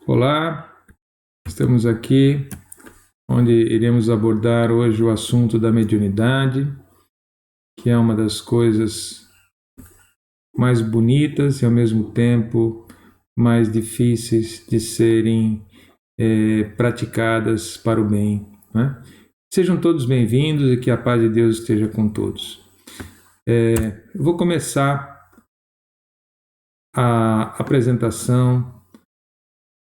Olá, estamos aqui onde iremos abordar hoje o assunto da mediunidade, que é uma das coisas mais bonitas e ao mesmo tempo mais difíceis de serem praticadas para o bem, né? Sejam todos bem-vindos e que a paz de Deus esteja com todos. Eu vou começar a apresentação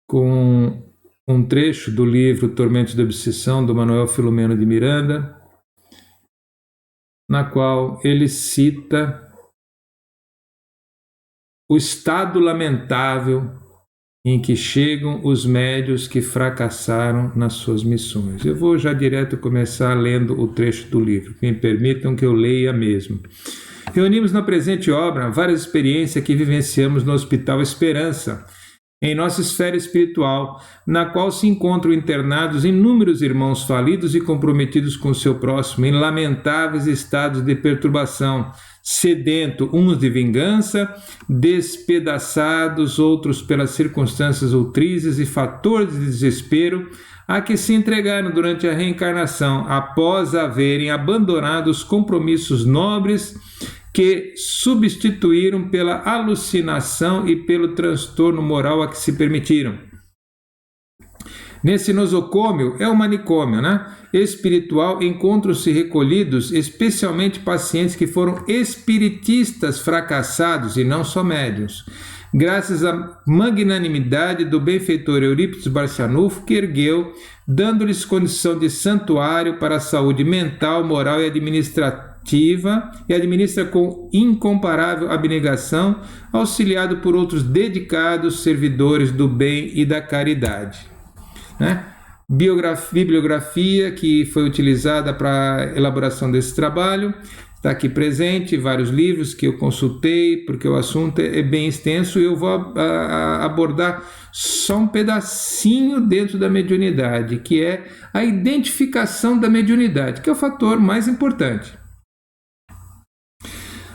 com um trecho do livro Tormentos da Obsessão, do Manuel Filomeno de Miranda, na qual ele cita o estado lamentável em que chegam os médiuns que fracassaram nas suas missões. Eu vou já direto começar lendo o trecho do livro, me permitam que eu leia mesmo. Reunimos na presente obra várias experiências que vivenciamos no Hospital Esperança, em nossa esfera espiritual, na qual se encontram internados inúmeros irmãos falidos e comprometidos com o seu próximo em lamentáveis estados de perturbação, sedento, uns de vingança, despedaçados, outros pelas circunstâncias outrizes e fatores de desespero a que se entregaram durante a reencarnação, após haverem abandonado os compromissos nobres que substituíram pela alucinação e pelo transtorno moral a que se permitiram. Nesse nosocômio, é o manicômio, espiritual, encontram-se recolhidos especialmente pacientes que foram espiritistas fracassados e não só médiuns, graças à magnanimidade do benfeitor Eurípides Barçanufo, que ergueu, dando-lhes condição de santuário para a saúde mental, moral e administrativa, e administra com incomparável abnegação, auxiliado por outros dedicados servidores do bem e da caridade. Bibliografia que foi utilizada para a elaboração desse trabalho está aqui presente, vários livros que eu consultei, porque o assunto é bem extenso e eu vou abordar só um pedacinho dentro da mediunidade, que é a identificação da mediunidade, que é o fator mais importante.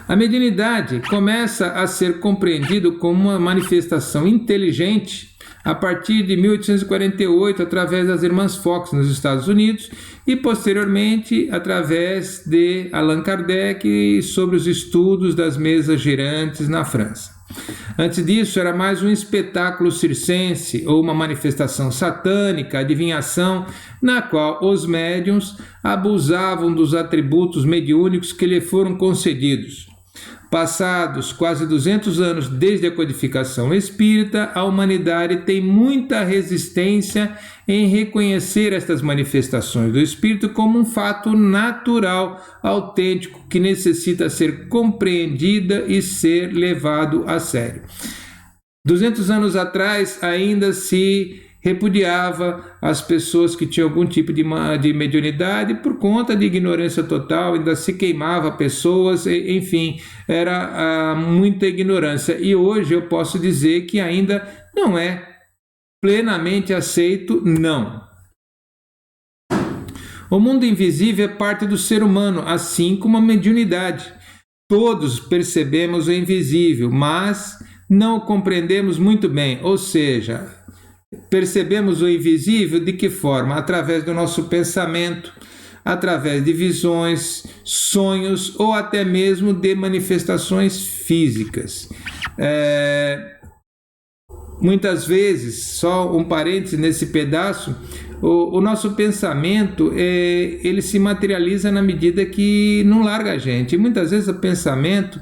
A mediunidade começa a ser compreendido como uma manifestação inteligente a partir de 1848, através das Irmãs Fox nos Estados Unidos e, posteriormente, através de Allan Kardec sobre os estudos das mesas girantes na França. Antes disso, era mais um espetáculo circense ou uma manifestação satânica, adivinhação, na qual os médiuns abusavam dos atributos mediúnicos que lhe foram concedidos. Passados quase 200 anos desde a codificação espírita, a humanidade tem muita resistência em reconhecer estas manifestações do espírito como um fato natural, autêntico, que necessita ser compreendida e ser levado a sério. 200 anos atrás ainda se repudiava as pessoas que tinham algum tipo de mediunidade por conta de ignorância total, ainda se queimava pessoas, enfim, era muita ignorância. E hoje eu posso dizer que ainda não é plenamente aceito, não. O mundo invisível é parte do ser humano, assim como a mediunidade. Todos percebemos o invisível, mas não o compreendemos muito bem, ou seja, percebemos o invisível de que forma? Através do nosso pensamento, através de visões, sonhos ou até mesmo de manifestações físicas. Muitas vezes, só um parêntese nesse pedaço, o nosso pensamento ele se materializa na medida que não larga a gente. E muitas vezes o pensamento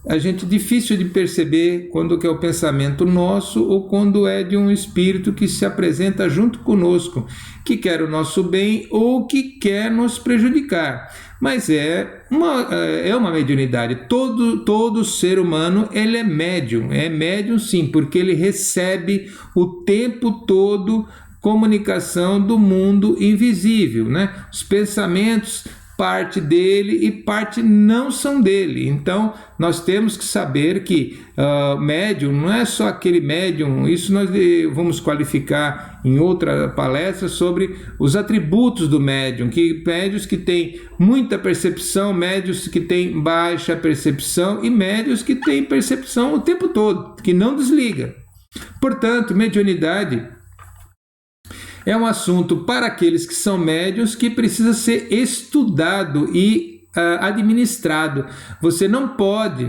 a gente é difícil de perceber quando que é o pensamento nosso ou quando é de um espírito que se apresenta junto conosco, que quer o nosso bem ou que quer nos prejudicar. Mas é uma mediunidade. Todo ser humano ele é médium sim, porque ele recebe o tempo todo comunicação do mundo invisível, Os pensamentos, parte dele e parte não são dele. Então, nós temos que saber que médium não é só aquele médium, isso nós vamos qualificar em outra palestra sobre os atributos do médium, que médios que têm muita percepção, médios que têm baixa percepção e médios que têm percepção o tempo todo, que não desliga. Portanto, mediunidade é um assunto para aqueles que são médiuns que precisa ser estudado e administrado. Você não pode,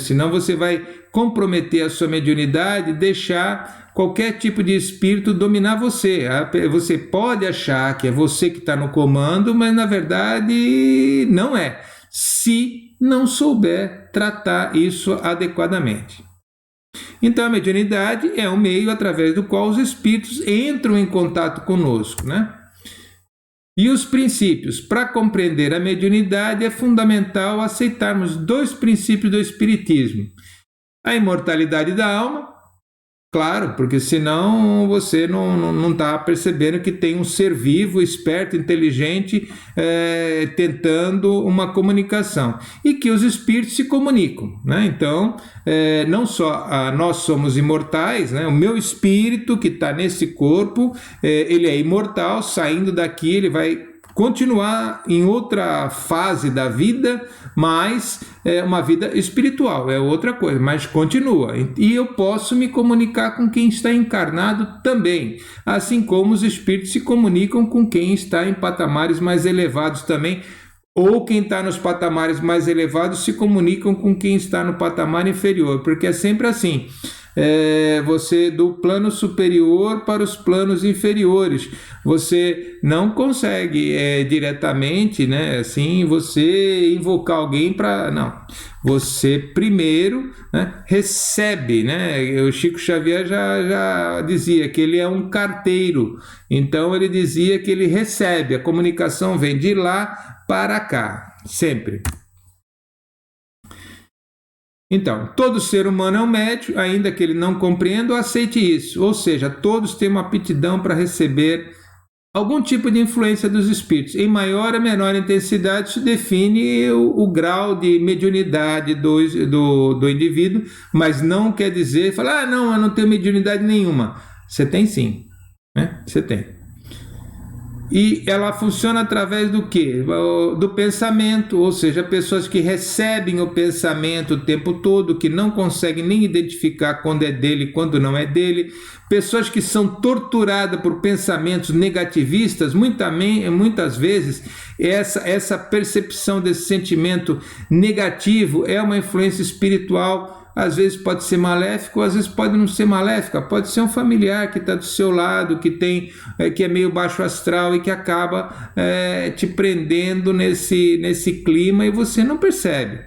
senão você vai comprometer a sua mediunidade e deixar qualquer tipo de espírito dominar você. Você pode achar que é você que está no comando, mas na verdade não é, se não souber tratar isso adequadamente. Então a mediunidade é um meio através do qual os espíritos entram em contato conosco, E os princípios. Para compreender a mediunidade é fundamental aceitarmos 2 princípios do espiritismo: a imortalidade da alma, claro, porque senão você não está percebendo que tem um ser vivo, esperto, inteligente, tentando uma comunicação. E que os espíritos se comunicam. Então, não só nós somos imortais, o meu espírito que está nesse corpo, ele é imortal, saindo daqui ele vai continuar em outra fase da vida, mas é uma vida espiritual, é outra coisa, mas continua. E eu posso me comunicar com quem está encarnado também, assim como os espíritos se comunicam com quem está em patamares mais elevados também, ou quem está nos patamares mais elevados se comunicam com quem está no patamar inferior, porque é sempre assim. Você do plano superior para os planos inferiores, você não consegue diretamente, assim, você invocar alguém para, não, você primeiro recebe, o Chico Xavier já dizia que ele é um carteiro, então ele dizia que ele recebe, a comunicação vem de lá para cá, sempre. Então, todo ser humano é um médium, ainda que ele não compreenda ou aceite isso. Ou seja, todos têm uma aptidão para receber algum tipo de influência dos espíritos. Em maior ou menor intensidade, isso define o grau de mediunidade do indivíduo, mas não quer dizer, falar, não, eu não tenho mediunidade nenhuma. Você tem sim, Você tem. E ela funciona através do quê? Do pensamento, ou seja, pessoas que recebem o pensamento o tempo todo, que não conseguem nem identificar quando é dele e quando não é dele, pessoas que são torturadas por pensamentos negativistas, muitas vezes essa percepção desse sentimento negativo é uma influência espiritual. Às vezes pode ser maléfico, às vezes pode não ser maléfica, pode ser um familiar que está do seu lado, que é meio baixo astral e que acaba te prendendo nesse clima e você não percebe.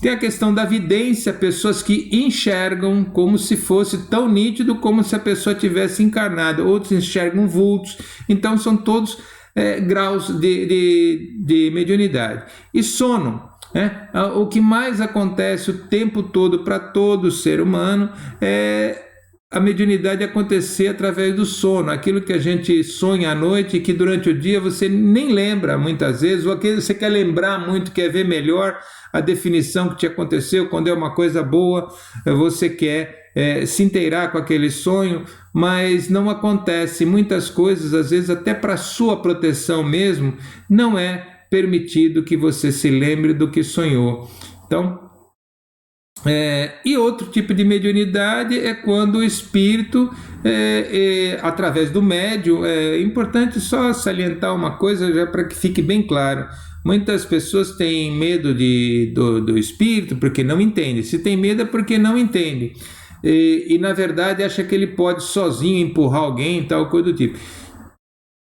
Tem a questão da vidência, pessoas que enxergam como se fosse tão nítido como se a pessoa tivesse encarnado, outros enxergam vultos, então são todos graus de mediunidade. E sono. O que mais acontece o tempo todo para todo ser humano é a mediunidade acontecer através do sono, aquilo que a gente sonha à noite e que durante o dia você nem lembra muitas vezes, ou aquilo que você quer lembrar muito, quer ver melhor a definição que te aconteceu, quando é uma coisa boa, você quer se inteirar com aquele sonho, mas não acontece muitas coisas, às vezes até para sua proteção mesmo, não é permitido que você se lembre do que sonhou. Então, e outro tipo de mediunidade é quando o espírito, através do médium, é importante só salientar uma coisa já para que fique bem claro. Muitas pessoas têm medo do espírito porque não entendem. Se tem medo é porque não entende. E na verdade acha que ele pode sozinho empurrar alguém, tal coisa do tipo.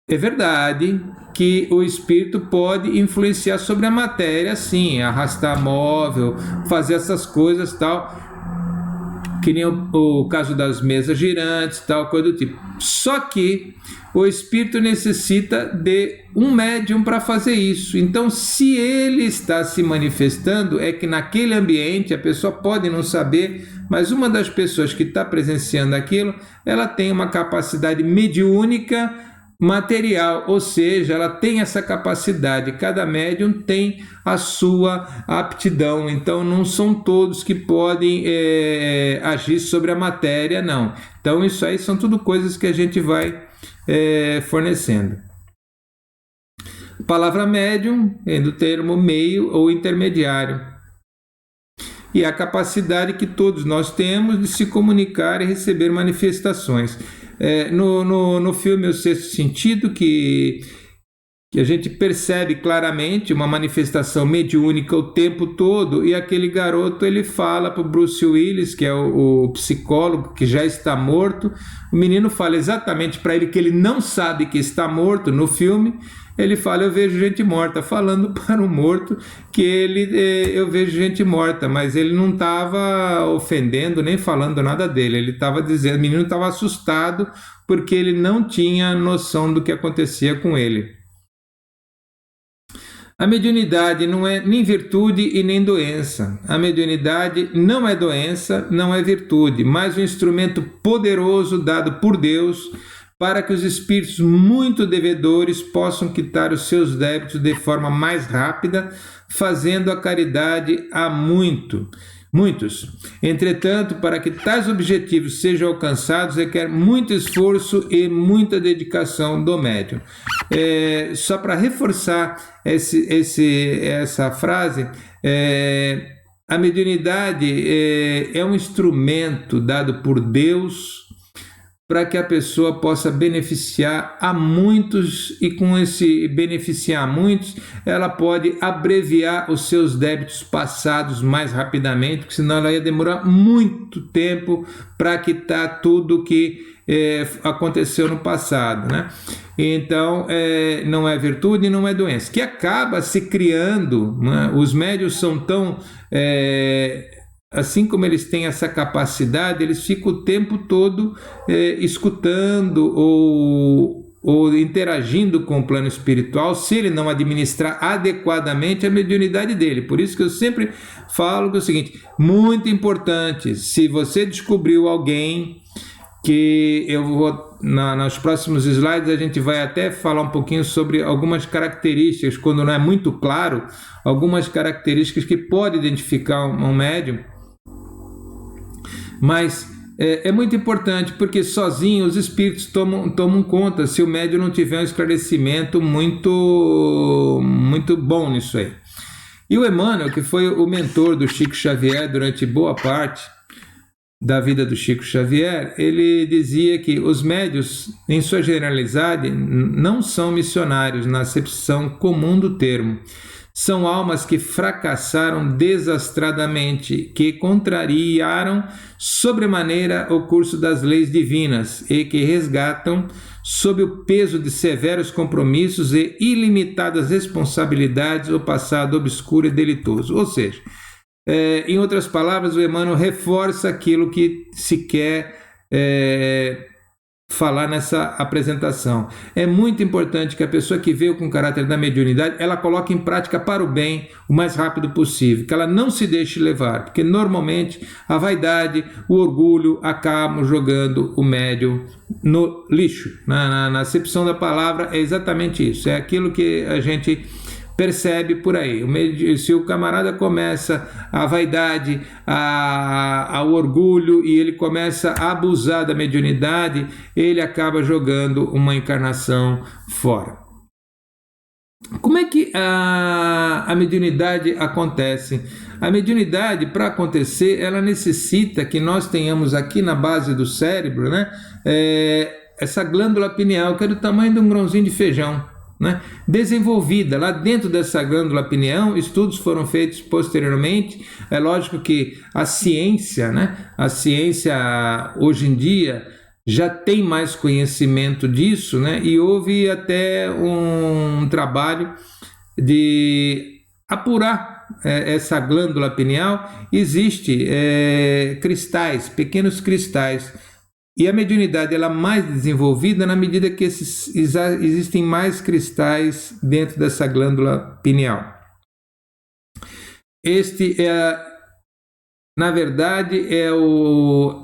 É verdade que o espírito pode influenciar sobre a matéria, sim, arrastar móvel, fazer essas coisas, tal, que nem o caso das mesas girantes, tal, coisa do tipo. Só que o espírito necessita de um médium para fazer isso. Então, se ele está se manifestando, é que naquele ambiente a pessoa pode não saber, mas uma das pessoas que está presenciando aquilo, ela tem uma capacidade mediúnica material, ou seja, ela tem essa capacidade, cada médium tem a sua aptidão, então não são todos que podem agir sobre a matéria, não. Então isso aí são tudo coisas que a gente vai fornecendo. A palavra médium é do termo meio ou intermediário. e a capacidade que todos nós temos de se comunicar e receber manifestações. No filme O Sexto Sentido, que a gente percebe claramente uma manifestação mediúnica o tempo todo, e aquele garoto ele fala para o Bruce Willis, que é o psicólogo que já está morto, o menino fala exatamente para ele que ele não sabe que está morto no filme. Ele fala: eu vejo gente morta, falando para o morto que eu vejo gente morta, mas ele não estava ofendendo nem falando nada dele, ele estava dizendo, o menino estava assustado porque ele não tinha noção do que acontecia com ele. A mediunidade não é nem virtude e nem doença. A mediunidade não é doença, não é virtude, mas um instrumento poderoso dado por Deus para que os espíritos muito devedores possam quitar os seus débitos de forma mais rápida, fazendo a caridade a muitos. Entretanto, para que tais objetivos sejam alcançados, requer muito esforço e muita dedicação do médium. Só para reforçar essa frase, a mediunidade é um instrumento dado por Deus para que a pessoa possa beneficiar a muitos, e com esse beneficiar a muitos, ela pode abreviar os seus débitos passados mais rapidamente, porque senão ela ia demorar muito tempo para quitar tudo que aconteceu no passado, né? Então, não é virtude e não é doença, que acaba se criando, né? Os médiuns são tão... assim como eles têm essa capacidade, eles ficam o tempo todo escutando ou interagindo com o plano espiritual, se ele não administrar adequadamente a mediunidade dele. Por isso que eu sempre falo que é o seguinte: muito importante, se você descobriu alguém, que eu vou, nos próximos slides a gente vai até falar um pouquinho sobre algumas características, quando não é muito claro, algumas características que podem identificar um médium. Mas é muito importante, porque sozinho os espíritos tomam conta, se o médium não tiver um esclarecimento muito bom nisso aí. E o Emmanuel, que foi o mentor do Chico Xavier durante boa parte da vida do Chico Xavier, ele dizia que os médiuns, em sua generalidade, não são missionários na acepção comum do termo. São almas que fracassaram desastradamente, que contrariaram sobremaneira o curso das leis divinas e que resgatam, sob o peso de severos compromissos e ilimitadas responsabilidades, o passado obscuro e delitoso. Ou seja, em outras palavras, o Emmanuel reforça aquilo que se quer falar nessa apresentação. É muito importante que a pessoa que veio com caráter da mediunidade, ela coloque em prática para o bem o mais rápido possível, que ela não se deixe levar, porque normalmente a vaidade, o orgulho acabam jogando o médium no lixo. Na acepção da palavra é exatamente isso, é aquilo que a gente percebe por aí. Se o camarada começa a vaidade, ao orgulho, e ele começa a abusar da mediunidade, ele acaba jogando uma encarnação fora. Como é que a mediunidade acontece? A mediunidade, para acontecer, ela necessita que nós tenhamos aqui na base do cérebro, né, essa glândula pineal, que é do tamanho de um grãozinho de feijão, né, desenvolvida. Lá dentro dessa glândula pineal, estudos foram feitos posteriormente. É lógico que a ciência hoje em dia já tem mais conhecimento disso, né, e houve até um trabalho de apurar essa glândula pineal. Existe cristais, pequenos cristais. E a mediunidade ela é mais desenvolvida na medida que existem mais cristais dentro dessa glândula pineal. Na verdade,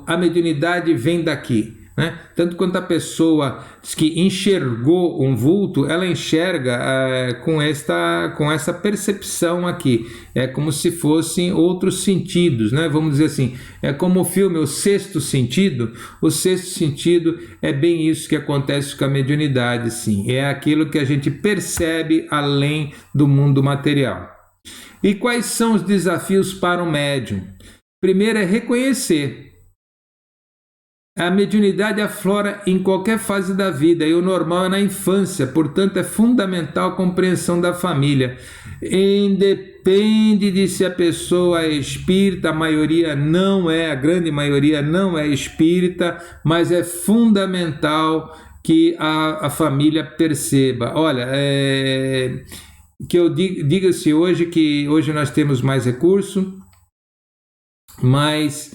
a mediunidade vem daqui, né? Tanto quanto a pessoa que enxergou um vulto, ela enxerga com essa percepção aqui. É como se fossem outros sentidos, né? Vamos dizer assim, é como o filme O Sexto Sentido. O Sexto Sentido é bem isso que acontece com a mediunidade, sim. É aquilo que a gente percebe além do mundo material. E quais são os desafios para o médium? Primeiro é reconhecer. A mediunidade aflora em qualquer fase da vida e o normal é na infância, portanto é fundamental a compreensão da família. Independe de se a pessoa é espírita, a maioria não é, a grande maioria não é espírita, mas é fundamental que a família perceba. Olha, que eu diga-se hoje que hoje nós temos mais recurso, mas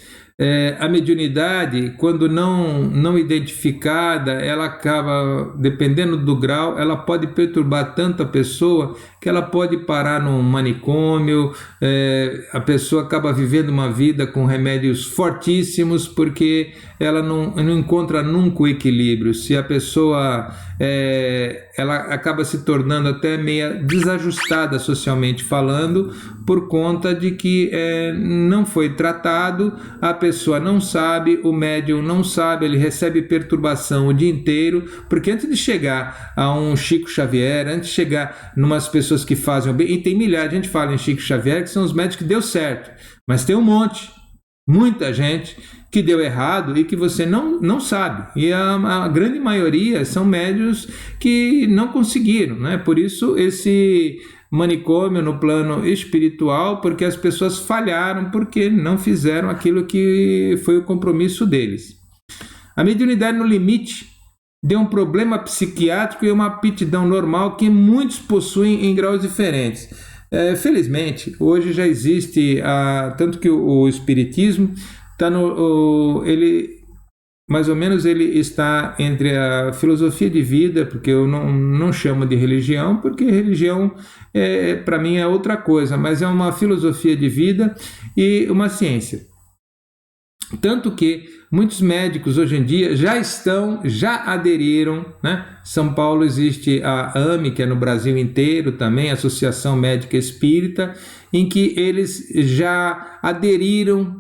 a mediunidade, quando não identificada, ela acaba, dependendo do grau, ela pode perturbar tanto a pessoa que ela pode parar num manicômio, a pessoa acaba vivendo uma vida com remédios fortíssimos porque ela não encontra nunca o equilíbrio. Se a pessoa ela acaba se tornando até meia desajustada socialmente falando, por conta de que não foi tratado, a pessoa não sabe, o médium não sabe, ele recebe perturbação o dia inteiro, porque antes de chegar a um Chico Xavier, antes de chegar numas pessoas que fazem o bem, e tem milhares, a gente fala em Chico Xavier, que são os médicos que deu certo, mas tem um monte, muita gente que deu errado e que você não sabe, e a grande maioria são médios que não conseguiram, né? Por isso esse manicômio no plano espiritual, porque as pessoas falharam, porque não fizeram aquilo que foi o compromisso deles. A mediunidade no limite deu um problema psiquiátrico e uma aptidão normal que muitos possuem em graus diferentes. Felizmente, hoje já existe, tanto que o espiritismo está ele mais ou menos ele está entre a filosofia de vida, porque eu não chamo de religião, porque religião para mim é outra coisa, mas é uma filosofia de vida e uma ciência. Tanto que muitos médicos hoje em dia já aderiram, né? São Paulo existe a AME, que é no Brasil inteiro também, Associação Médica Espírita, em que eles já aderiram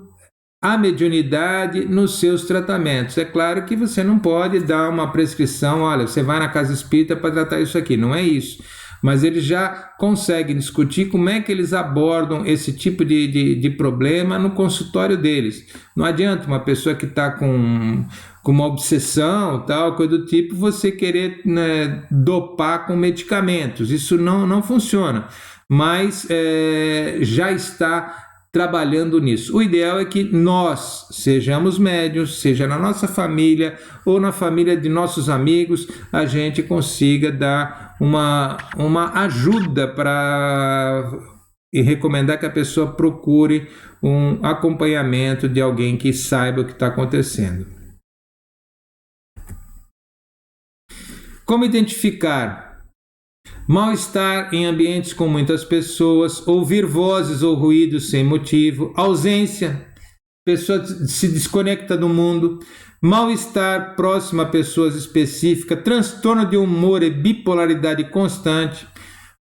à mediunidade nos seus tratamentos. É claro que você não pode dar uma prescrição, olha, você vai na casa espírita para tratar isso aqui, não é isso. Mas eles já conseguem discutir como é que eles abordam esse tipo de problema no consultório deles. Não adianta uma pessoa que está com uma obsessão, tal, coisa do tipo, você querer, né, dopar com medicamentos. Isso não funciona, mas já está trabalhando nisso. O ideal é que nós sejamos médiuns, seja na nossa família ou na família de nossos amigos, a gente consiga dar uma ajuda e recomendar que a pessoa procure um acompanhamento de alguém que saiba o que está acontecendo. Como identificar mal-estar em ambientes com muitas pessoas, ouvir vozes ou ruídos sem motivo, ausência, pessoa se desconecta do mundo, mal-estar próximo a pessoas específicas, transtorno de humor e bipolaridade constante,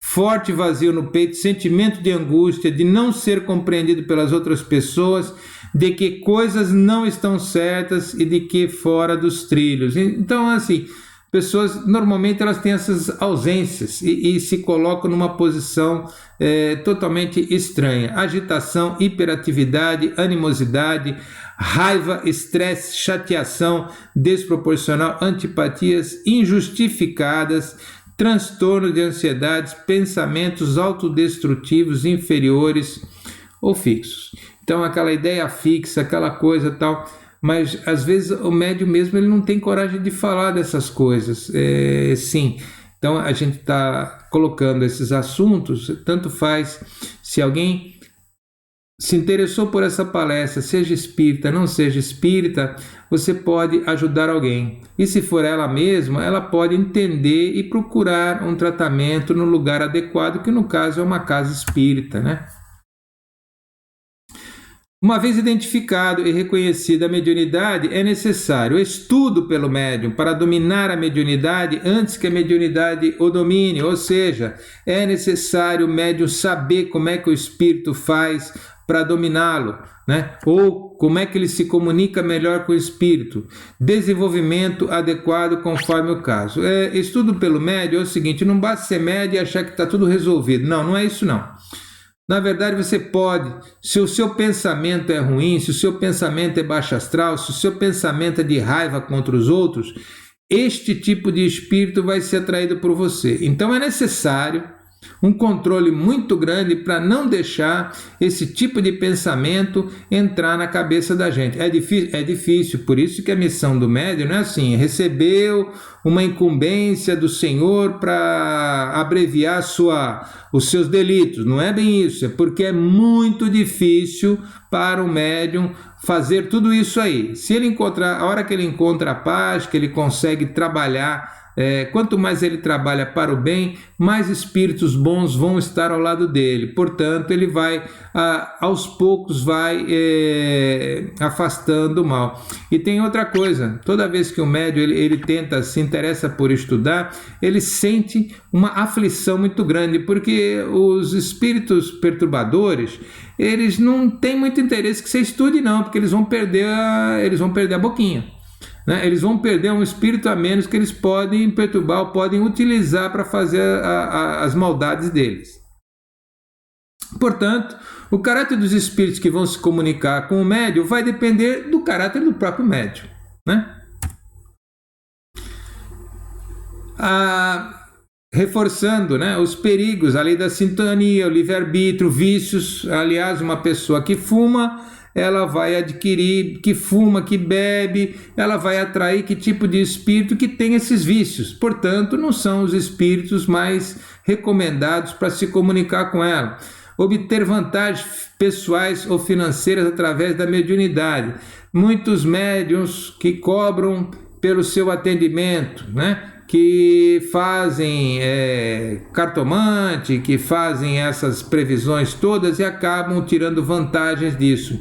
forte vazio no peito, sentimento de angústia, de não ser compreendido pelas outras pessoas, de que coisas não estão certas e de que fora dos trilhos. Então, assim, pessoas normalmente elas têm essas ausências e se colocam numa posição totalmente estranha. Agitação, hiperatividade, animosidade, raiva, estresse, chateação desproporcional, antipatias injustificadas, transtorno de ansiedades, pensamentos autodestrutivos inferiores ou fixos. Então aquela ideia fixa, aquela coisa tal, mas às vezes o médium mesmo ele não tem coragem de falar dessas coisas. Sim, então a gente está colocando esses assuntos, tanto faz se alguém se interessou por essa palestra, seja espírita, não seja espírita, você pode ajudar alguém. E se for ela mesma, ela pode entender e procurar um tratamento no lugar adequado, que no caso é uma casa espírita, né? Uma vez identificado e reconhecida a mediunidade, é necessário estudo pelo médium para dominar a mediunidade antes que a mediunidade o domine, ou seja, é necessário o médium saber como é que o espírito faz para dominá-lo, né? Ou como é que ele se comunica melhor com o espírito. Desenvolvimento adequado conforme o caso. Estudo pelo médium é o seguinte, não basta ser médium e achar que está tudo resolvido. Não é isso não. Na verdade, você pode, se o seu pensamento é ruim, se o seu pensamento é baixo astral, se o seu pensamento é de raiva contra os outros, este tipo de espírito vai ser atraído por você. Então é necessário um controle muito grande para não deixar esse tipo de pensamento entrar na cabeça da gente. É difícil, por isso que a missão do médium não é assim, recebeu uma incumbência do Senhor para abreviar os seus delitos. Não é bem isso, é porque é muito difícil para o médium fazer tudo isso aí. Se ele encontrar, a hora que ele encontra a paz, que ele consegue trabalhar, quanto mais ele trabalha para o bem, mais espíritos bons vão estar ao lado dele. Portanto, ele vai, aos poucos, vai afastando o mal. E tem outra coisa, toda vez que o médium ele tenta, se interessa por estudar, ele sente uma aflição muito grande, porque os espíritos perturbadores, eles não têm muito interesse que você estude não, porque eles vão perder a boquinha. Né? Eles vão perder um espírito a menos que eles podem perturbar ou podem utilizar para fazer as maldades deles. Portanto, o caráter dos espíritos que vão se comunicar com o médium vai depender do caráter do próprio médium. Né? Reforçando, né, os perigos, a lei da sintonia, o livre-arbítrio, vícios. Aliás, uma pessoa que fuma, ela vai adquirir, que fuma, que bebe, ela vai atrair que tipo de espírito que tem esses vícios. Portanto, não são os espíritos mais recomendados para se comunicar com ela. Obter vantagens pessoais ou financeiras através da mediunidade. Muitos médiuns que cobram pelo seu atendimento, né? Que fazem cartomante, que fazem essas previsões todas e acabam tirando vantagens disso.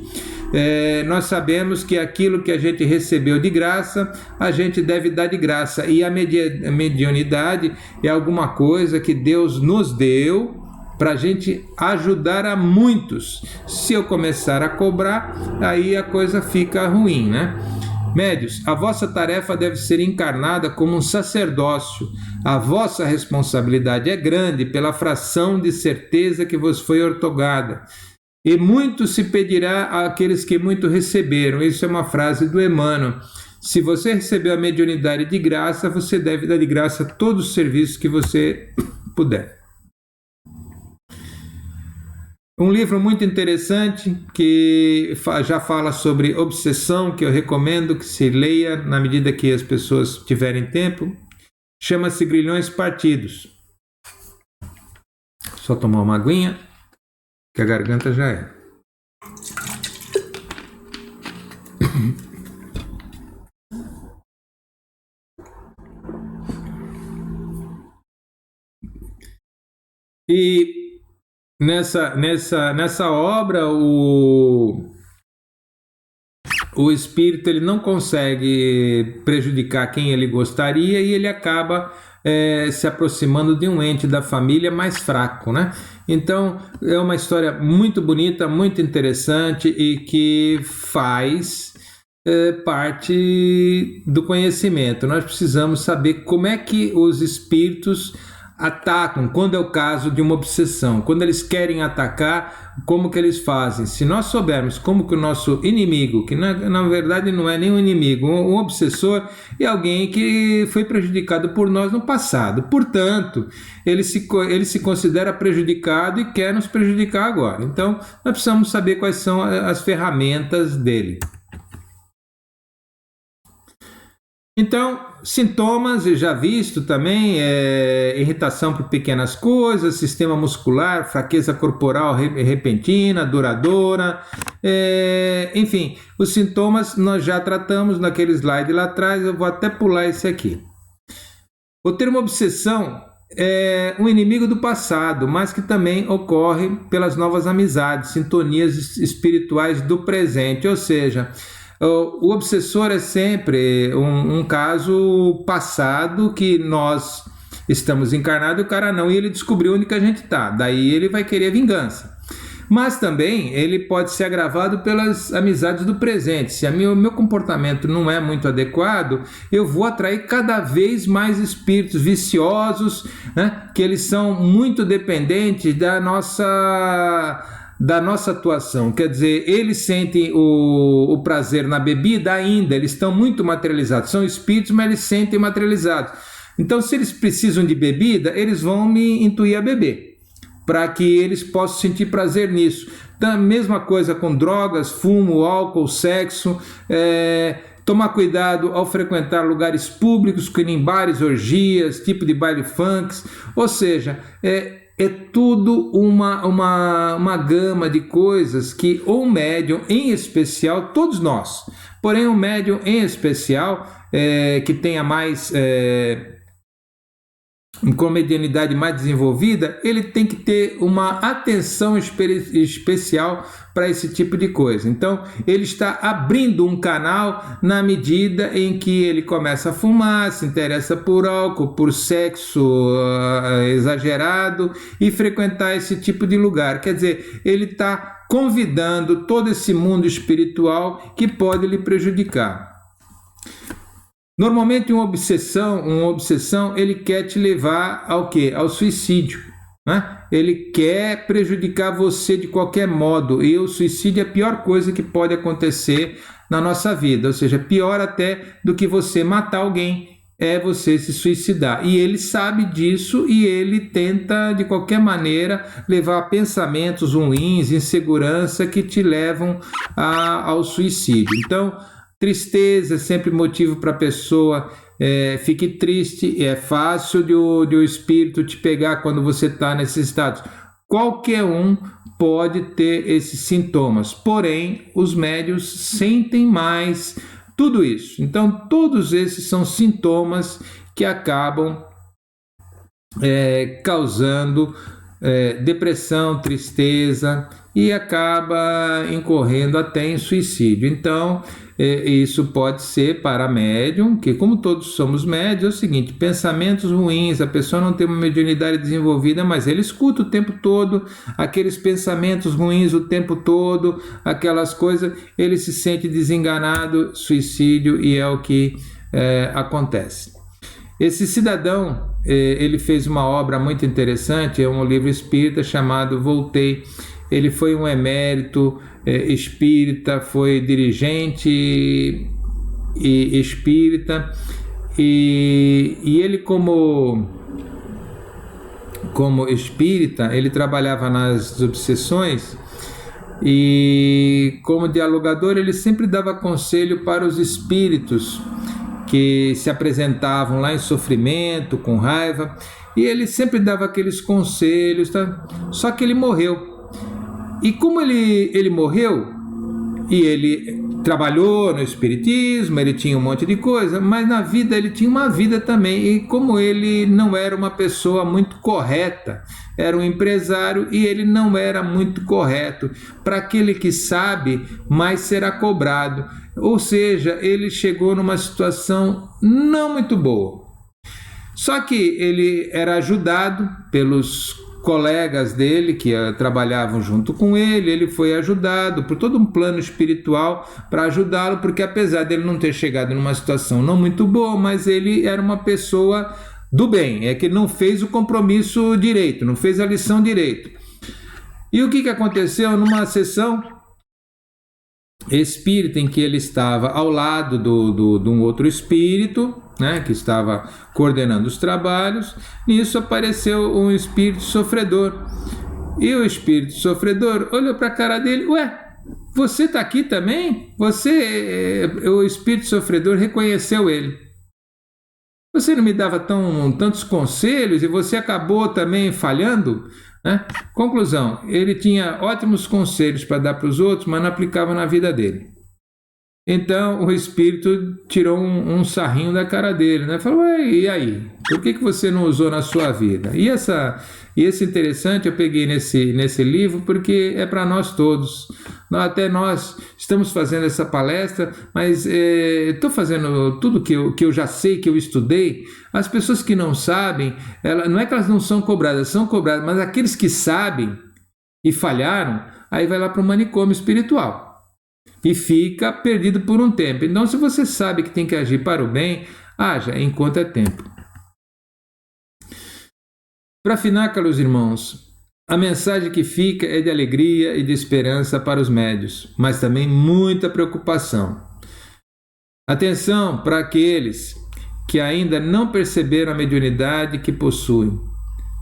Nós sabemos que aquilo que a gente recebeu de graça, a gente deve dar de graça, e a mediunidade é alguma coisa que Deus nos deu para a gente ajudar a muitos. Se eu começar a cobrar, aí a coisa fica ruim, né? Médios, a vossa tarefa deve ser encarnada como um sacerdócio. A vossa responsabilidade é grande pela fração de certeza que vos foi outorgada. E muito se pedirá àqueles que muito receberam. Isso é uma frase do Emmanuel. Se você recebeu a mediunidade de graça, você deve dar de graça todos os serviços que você puder. Um livro muito interessante que já fala sobre obsessão, que eu recomendo que se leia na medida que as pessoas tiverem tempo, chama-se Grilhões Partidos. Só tomar uma aguinha, que a garganta já é. E nessa obra, o espírito ele não consegue prejudicar quem ele gostaria e ele acaba se aproximando de um ente da família mais fraco, né? Então é uma história muito bonita, muito interessante e que faz parte do conhecimento. Nós precisamos saber como é que os espíritos atacam, quando é o caso de uma obsessão, quando eles querem atacar, como que eles fazem. Se nós soubermos como que o nosso inimigo, que na verdade não é nem um inimigo, um obsessor, é alguém que foi prejudicado por nós no passado, portanto, ele se considera prejudicado e quer nos prejudicar agora. Então, nós precisamos saber quais são as ferramentas dele. Então, sintomas, já visto também, irritação por pequenas coisas, sistema muscular, fraqueza corporal repentina, duradoura, enfim, os sintomas nós já tratamos naquele slide lá atrás, eu vou até pular esse aqui. O termo obsessão é um inimigo do passado, mas que também ocorre pelas novas amizades, sintonias espirituais do presente, ou seja, o obsessor é sempre um caso passado que nós estamos encarnados e o cara não, e ele descobriu onde que a gente está, daí ele vai querer vingança. Mas também ele pode ser agravado pelas amizades do presente. Se o meu comportamento não é muito adequado, eu vou atrair cada vez mais espíritos viciosos, né, que eles são muito dependentes da nossa atuação. Quer dizer, eles sentem o prazer na bebida ainda, eles estão muito materializados. São espíritos, mas eles sentem materializados. Então, se eles precisam de bebida, eles vão me intuir a beber, para que eles possam sentir prazer nisso. Então, a mesma coisa com drogas, fumo, álcool, sexo, tomar cuidado ao frequentar lugares públicos, que nem bares, orgias, tipo de baile funks, ou seja, é tudo uma gama de coisas que o médium em especial, todos nós, porém o médium em especial, que tenha mais... com mediunidade mais desenvolvida, ele tem que ter uma atenção especial para esse tipo de coisa. Então, ele está abrindo um canal na medida em que ele começa a fumar, se interessa por álcool, por sexo exagerado e frequentar esse tipo de lugar. Quer dizer, ele está convidando todo esse mundo espiritual que pode lhe prejudicar. Normalmente uma obsessão, ele quer te levar ao quê? Ao suicídio, né? Ele quer prejudicar você de qualquer modo, e o suicídio é a pior coisa que pode acontecer na nossa vida, ou seja, pior até do que você matar alguém é você se suicidar, e ele sabe disso e ele tenta de qualquer maneira levar pensamentos ruins, insegurança que te levam ao suicídio. Então, tristeza é sempre motivo para a pessoa fique triste, é fácil de o espírito te pegar quando você está nesses estados. Qualquer um pode ter esses sintomas, porém os médiuns sentem mais tudo isso. Então todos esses são sintomas que acabam causando depressão, tristeza e acaba incorrendo até em suicídio. Então, isso pode ser para médium, que como todos somos médios, é o seguinte, pensamentos ruins, a pessoa não tem uma mediunidade desenvolvida, mas ele escuta o tempo todo aqueles pensamentos ruins o tempo todo, aquelas coisas, ele se sente desenganado, suicídio, e é o que acontece. Esse cidadão, ele fez uma obra muito interessante, é um livro espírita chamado Voltei. Ele foi um emérito espírita, foi dirigente e espírita, e ele como espírita, ele trabalhava nas obsessões, e como dialogador ele sempre dava conselho para os espíritos que se apresentavam lá em sofrimento, com raiva, e ele sempre dava aqueles conselhos, tá? Só que ele morreu. E como ele morreu, e ele trabalhou no espiritismo, ele tinha um monte de coisa, mas na vida ele tinha uma vida também, e como ele não era uma pessoa muito correta, era um empresário e ele não era muito correto. Para aquele que sabe, mais será cobrado. Ou seja, ele chegou numa situação não muito boa. Só que ele era ajudado pelos colegas dele que trabalhavam junto com ele foi ajudado por todo um plano espiritual para ajudá-lo, porque apesar dele não ter chegado numa situação não muito boa, mas ele era uma pessoa do bem, é que ele não fez o compromisso direito, não fez a lição direito. E o que aconteceu numa sessão espírita em que ele estava ao lado de um outro espírito, né, que estava coordenando os trabalhos, nisso apareceu um espírito sofredor. E o espírito sofredor olhou para a cara dele, ué, você está aqui também? O espírito sofredor reconheceu ele. Você não me dava tantos conselhos e você acabou também falhando? Né? Conclusão, ele tinha ótimos conselhos para dar para os outros, mas não aplicava na vida dele. Então o espírito tirou um sarrinho da cara dele, né? Falou, e aí? Por que você não usou na sua vida? E esse interessante eu peguei nesse livro porque é para nós todos. Até nós estamos fazendo essa palestra, mas estou fazendo tudo que eu já sei, que eu estudei. As pessoas que não sabem, não é que elas não são cobradas, mas aqueles que sabem, e falharam, aí vai lá para o manicômio espiritual e fica perdido por um tempo. Então, se você sabe que tem que agir para o bem, haja enquanto é tempo. Para afinar, caros irmãos, a mensagem que fica é de alegria e de esperança para os médios, mas também muita preocupação. Atenção para aqueles que ainda não perceberam a mediunidade que possuem,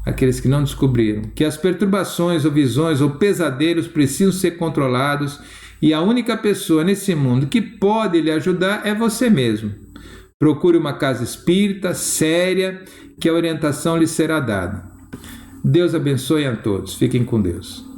aqueles que não descobriram, que as perturbações ou visões ou pesadelos precisam ser controlados e a única pessoa nesse mundo que pode lhe ajudar é você mesmo. Procure uma casa espírita séria, que a orientação lhe será dada. Deus abençoe a todos. Fiquem com Deus.